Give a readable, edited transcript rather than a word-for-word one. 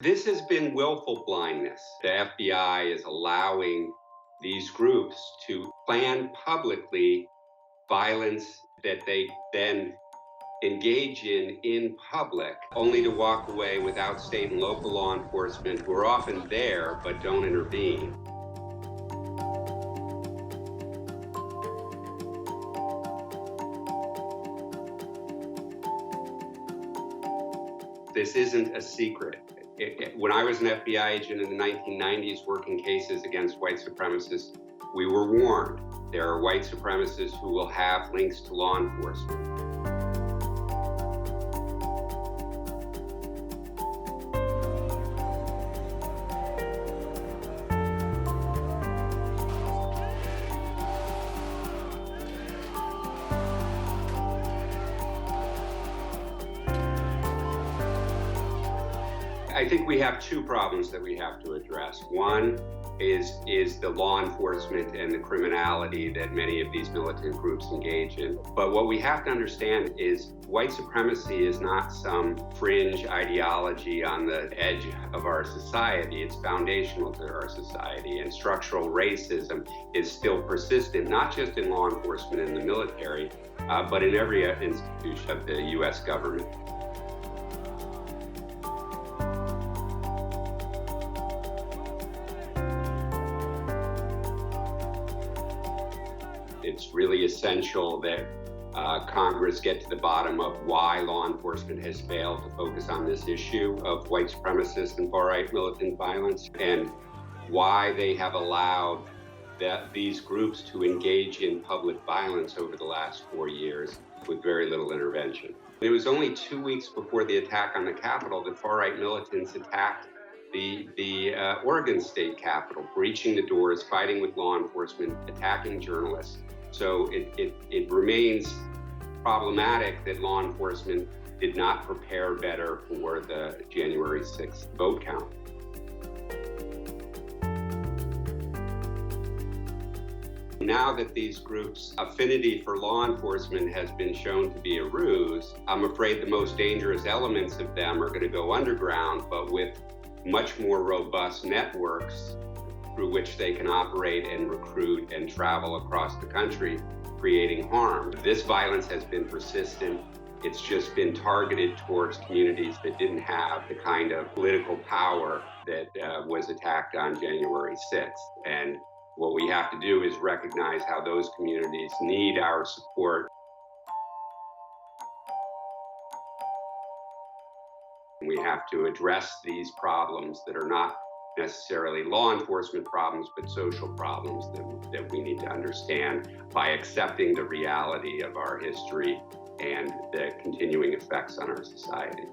This has been willful blindness. The FBI is allowing these groups to plan publicly violence that they then engage in public, only to walk away without state and local law enforcement who are often there but don't intervene. This isn't a secret. When I was an FBI agent in the 1990s working cases against white supremacists, we were warned there are white supremacists who will have links to law enforcement. I think we have two problems that we have to address. One is the law enforcement and the criminality that many of these militant groups engage in. But what we have to understand is white supremacy is not some fringe ideology on the edge of our society. It's foundational to our society, and structural racism is still persistent, not just in law enforcement and the military, but in every institution of the U.S. government. It's really essential that Congress get to the bottom of why law enforcement has failed to focus on this issue of white supremacist and far-right militant violence, and why they have allowed these groups to engage in public violence over the last 4 years with very little intervention. It was only 2 weeks before the attack on the Capitol that far-right militants attacked the Oregon State Capitol, breaching the doors, fighting with law enforcement, attacking journalists. So it remains problematic that law enforcement did not prepare better for the January 6th vote count. Now that these groups' affinity for law enforcement has been shown to be a ruse, I'm afraid the most dangerous elements of them are going to go underground, but with much more robust networks through which they can operate and recruit and travel across the country, creating harm. This violence has been persistent. It's just been targeted towards communities that didn't have the kind of political power that was attacked on January 6th. And what we have to do is recognize how those communities need our support. We have to address these problems that are not necessarily law enforcement problems, but social problems that we need to understand by accepting the reality of our history and the continuing effects on our society.